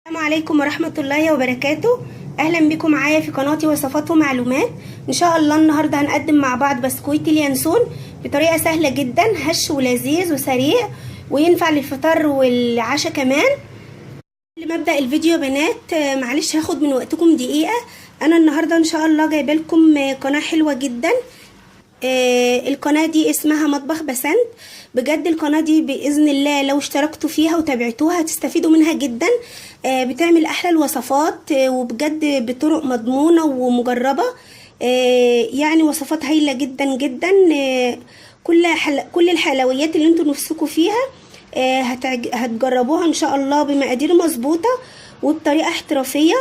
السلام عليكم ورحمة الله وبركاته. اهلا بكم معايا في قناتي وصفات ومعلومات. ان شاء الله النهاردة هنقدم مع بعض بسكويت اليانسون بطريقة سهلة جدا، هش ولذيذ وسريع وينفع للفطار والعشاء كمان. قبل ما ابدأ الفيديو يا بنات، معلش هاخد من وقتكم دقيقة. انا النهاردة ان شاء الله جايبه لكم قناة حلوة جدا. القناة دي اسمها مطبخ بسنت. بجد القناة دي بإذن الله لو اشتركتوا فيها وتابعتوها هتستفيدوا منها جدا. بتعمل أحلى الوصفات، وبجد بطرق مضمونة ومجربة. يعني وصفات هايلة جدا جدا. كل الحلويات اللي انتوا نفسكم فيها هتجربوها ان شاء الله بمقادير مظبوطة وبطريقة احترافية.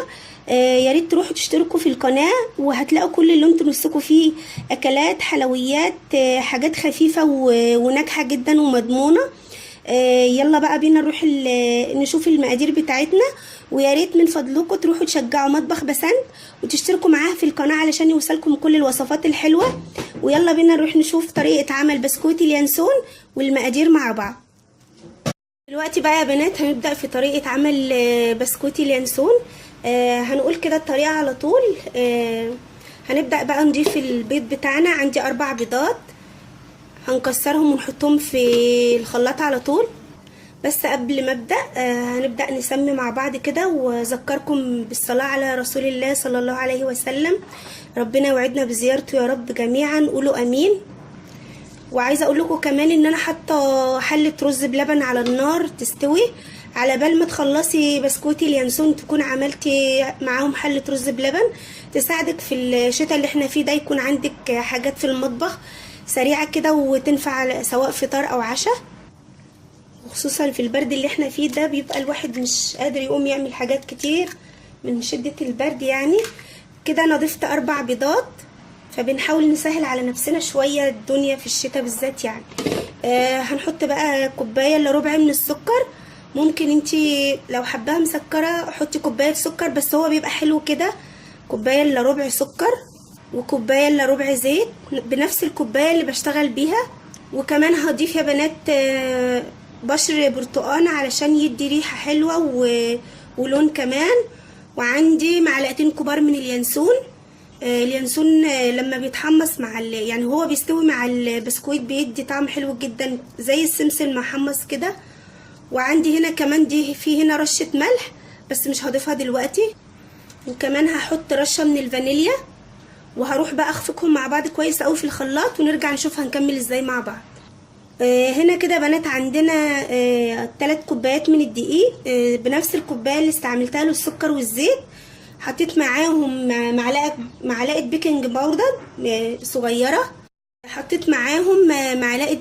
يا ريت تروحوا تشتركوا في القناة وهتلاقوا كل اللي انتوا نفسكم فيه، اكلات، حلويات، حاجات خفيفة وناجحة جدا ومضمونة. يلا بقى بينا نروح نشوف المقادير بتاعتنا. ويا ريت من فضلكم تروحوا تشجعوا مطبخ بسنت وتشتركوا معاها في القناة علشان يوصلكم كل الوصفات الحلوة. ويلا بينا نروح نشوف طريقة عمل بسكوت اليانسون والمقادير مع بعض. دلوقتي بقى يا بنات هنبدأ في طريقة عمل بسكوت اليانسون. هنقول كده الطريقة على طول. هنبدأ بقى نضيف البيض بتاعنا. عندي 4 بيضات هنكسرهم ونحطهم في الخلاط على طول. بس قبل ما ابدأ هنبدأ نسمي مع بعض كده واذكركم بالصلاة على رسول الله صلى الله عليه وسلم. ربنا يوعدنا بزيارته يا رب جميعا، قولوا امين. وعايزه اقول لكم كمان ان انا حاطه حله رز بلبن على النار تستوي، على بال ما تخلصي بسكوت اليانسون تكون عملتي معاهم حله رز بلبن تساعدك في الشتاء اللي احنا فيه ده، يكون عندك حاجات في المطبخ سريعه كده وتنفع سواء فطار او عشاء. وخصوصا في البرد اللي احنا فيه ده بيبقى الواحد مش قادر يقوم يعمل حاجات كتير من شده البرد. يعني كده انا ضفت 4 بيضات، فبنحاول نسهل على نفسنا شويه الدنيا في الشتاء بالذات. يعني هنحط بقى كوبايه الا ربع من السكر. ممكن انتي لو حباها مسكره حطي كوبايه سكر، بس هو بيبقى حلو كده. كوبايه الا ربع سكر وكوبايه الا ربع زيت بنفس الكوبايه اللي بشتغل بيها. وكمان هضيف يا بنات بشر برتقان علشان يدي ريحه حلوه ولون كمان. وعندي معلقتين كبار من اليانسون. اليانسون لما بيتحمص يعني هو بيستوي مع البسكويت بيدي طعم حلو جدا زي السمسم محمص كده. وعندي هنا كمان في هنا رشة ملح بس مش هضيفها دلوقتي. وكمان هحط رشة من الفانيليا، وهروح بقى اخفقهم مع بعض كويس قوي في الخلاط ونرجع نشوف هنكمل ازاي مع بعض. هنا كده بنات عندنا 3 كوبايات من الدقيق بنفس الكوبايه اللي استعملتها له السكر والزيت. حطيت معاهم معلقه بيكنج باودر صغيره. حطيت معاهم معلقه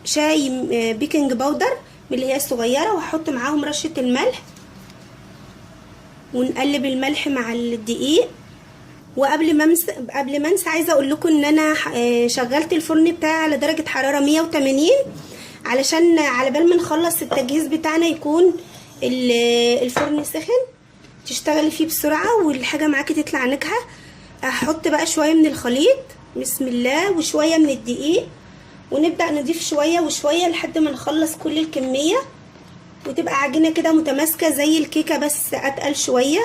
شاي بيكنج باودر من اللي هي الصغيره، وهحط معاهم رشه الملح ونقلب الملح مع الدقيق. وقبل ما انسى عايزه اقول لكم ان انا شغلت الفرن بتاعي على درجه حراره 180 علشان على بال ما نخلص التجهيز بتاعنا يكون الفرن سخن تشتغلي فيه بسرعه والحاجه معاكي تطلع ناجحه. هحط بقى شويه من الخليط بسم الله وشويه من الدقيق، ونبدا نضيف شويه وشويه لحد ما نخلص كل الكميه وتبقى عجينه كده متماسكه زي الكيكه بس اتقل شويه.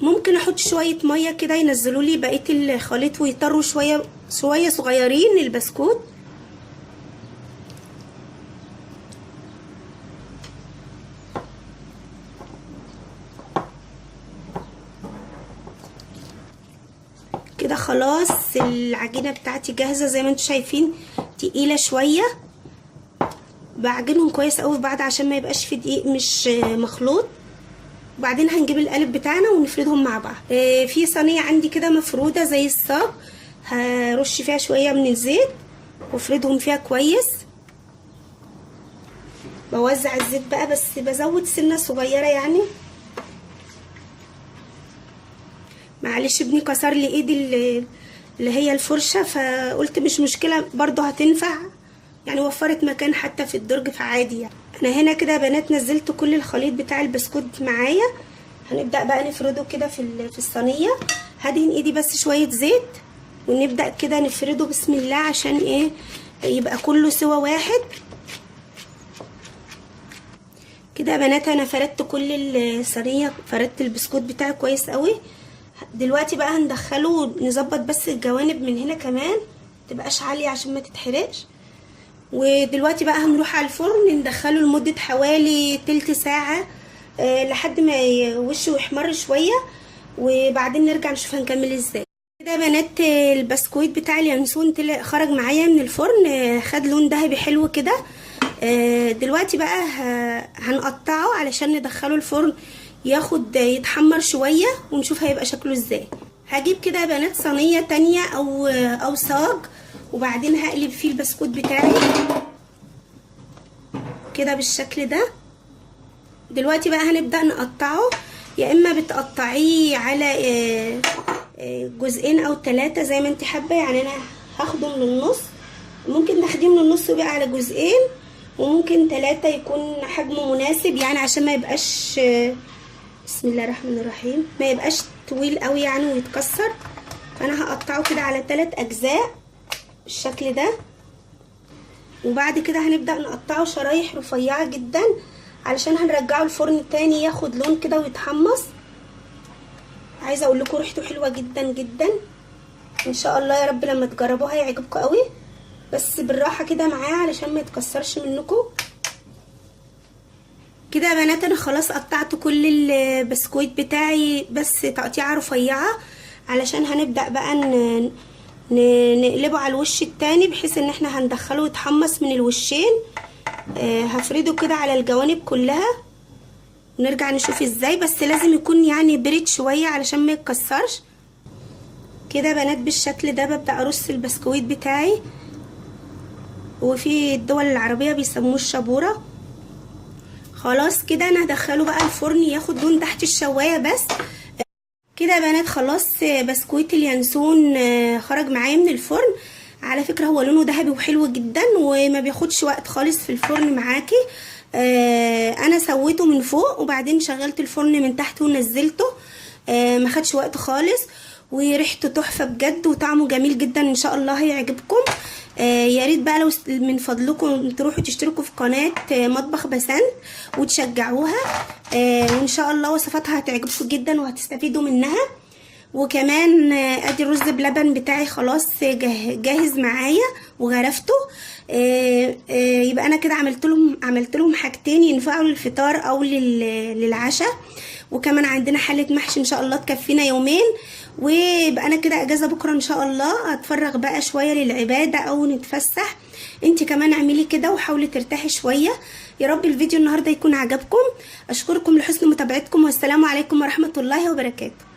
ممكن احط شويه ميه كده ينزلوا لي بقيه الخليط ويطروا شويه صغيرين البسكوت. كده خلاص العجينه بتاعتي جاهزه زي ما انتم شايفين، تقيله شويه. بعجنهم كويس قوي في بعض عشان ما يبقاش في دقيق مش مخلوط. وبعدين هنجيب القالب بتاعنا ونفردهم مع بعض. في صينيه عندي كده مفروده زي الصاج، هرش فيها شويه من الزيت وافردهم فيها كويس. بوزع الزيت بقى بس بزود سنه صغيره يعني. معلش ابني كسر لي ايدي اللي هي الفرشه، فقلت مش مشكله برضو هتنفع يعني وفرت مكان حتى في الدرج فعادي يعني. انا هنا كده يا بنات نزلت كل الخليط بتاع البسكوت معايا. هنبدأ بقى نفرده كده في الصينية. هدهن ايدي بس شوية زيت ونبدأ كده نفرده بسم الله عشان ايه يبقى كله سوا واحد كده يا بنات. انا فردت كل الصينية، فردت البسكوت بتاعي كويس قوي. دلوقتي بقى هندخله نظبط بس الجوانب من هنا كمان متبقاش عالية عشان ما تتحرقش. ودلوقتي بقى هنروح على الفرن ندخله لمدة حوالي تلت ساعة لحد ما وشه يحمر شوية، وبعدين نرجع نشوف هنكمل ازاي. كده يا بنات البسكويت بتاع اليانسون خرج معايا من الفرن، خد لون ذهبي حلو كده. دلوقتي بقى هنقطعه علشان ندخله الفرن ياخد يتحمر شوية ونشوف هيبقى شكله ازاي. هجيب كده يا بنات صينية تانية او صاج، وبعدين هقلب فيه البسكوت بتاعي كده بالشكل ده. دلوقتي بقى هنبدأ نقطعه، يا اما بتقطعيه على جزئين او 3 زي ما انت حابه. يعني انا هاخده من النص، ممكن تاخديه من النص ويبقى على جزئين، وممكن 3 يكون حجمه مناسب يعني عشان ما يبقاش بسم الله الرحمن الرحيم ما يبقاش طويل قوي يعني ويتكسر. فانا هقطعه كده على 3 اجزاء بالشكل ده، وبعد كده هنبدأ نقطعه شرايح رفيعه جدا علشان هنرجعه الفرن تاني ياخد لون كده ويتحمص. عايزه اقول لكم ريحته حلوه جدا جدا ان شاء الله. يا رب لما تجربوها هيعجبكم قوي، بس بالراحه كده معاه علشان ما يتكسرش منكم. كده يا بنات انا خلاص قطعت كل البسكويت بتاعي بس تقطيعه رفيعه، علشان هنبدا بقى نقلبه على الوش التاني بحيث ان احنا هندخله يتحمص من الوشين. هفرده كده على الجوانب كلها ونرجع نشوف ازاي، بس لازم يكون يعني بريد شويه علشان ما يتكسرش. كده يا بنات بالشكل ده ببدا ارص البسكويت بتاعي، وفي الدول العربيه بيسموه الشبوره. خلاص كده انا هدخله بقى الفرن ياخد لون تحت الشوايه بس. كده يا بنات خلاص بسكويت اليانسون خرج معايا من الفرن. على فكره هو لونه ذهبي وحلو جدا وما بياخدش وقت خالص في الفرن معاكي. انا سويته من فوق وبعدين شغلت الفرن من تحت ونزلته، ما خدش وقت خالص، وريحته تحفه بجد وطعمه جميل جدا ان شاء الله هيعجبكم. يا ريت بقى لو من فضلكم تروحوا تشتركوا في قناه مطبخ بسنت وتشجعوها، وان شاء الله وصفاتها هتعجبكم جدا وهتستفيدوا منها. وكمان ادي الرز بلبن بتاعي خلاص جاهز معايا وغرفته. يبقى انا كده عملت لهم حاجتين ينفعوا للفطار او للعشاء، وكمان عندنا حله محشي ان شاء الله تكفينا يومين. ويبقى انا كده اجازه بكره ان شاء الله، هتفرغ بقى شويه للعباده او نتفسح. انت كمان اعملي كده وحاولي ترتاحي شويه. يا رب الفيديو النهارده يكون عجبكم. اشكركم لحسن متابعتكم، والسلام عليكم ورحمه الله وبركاته.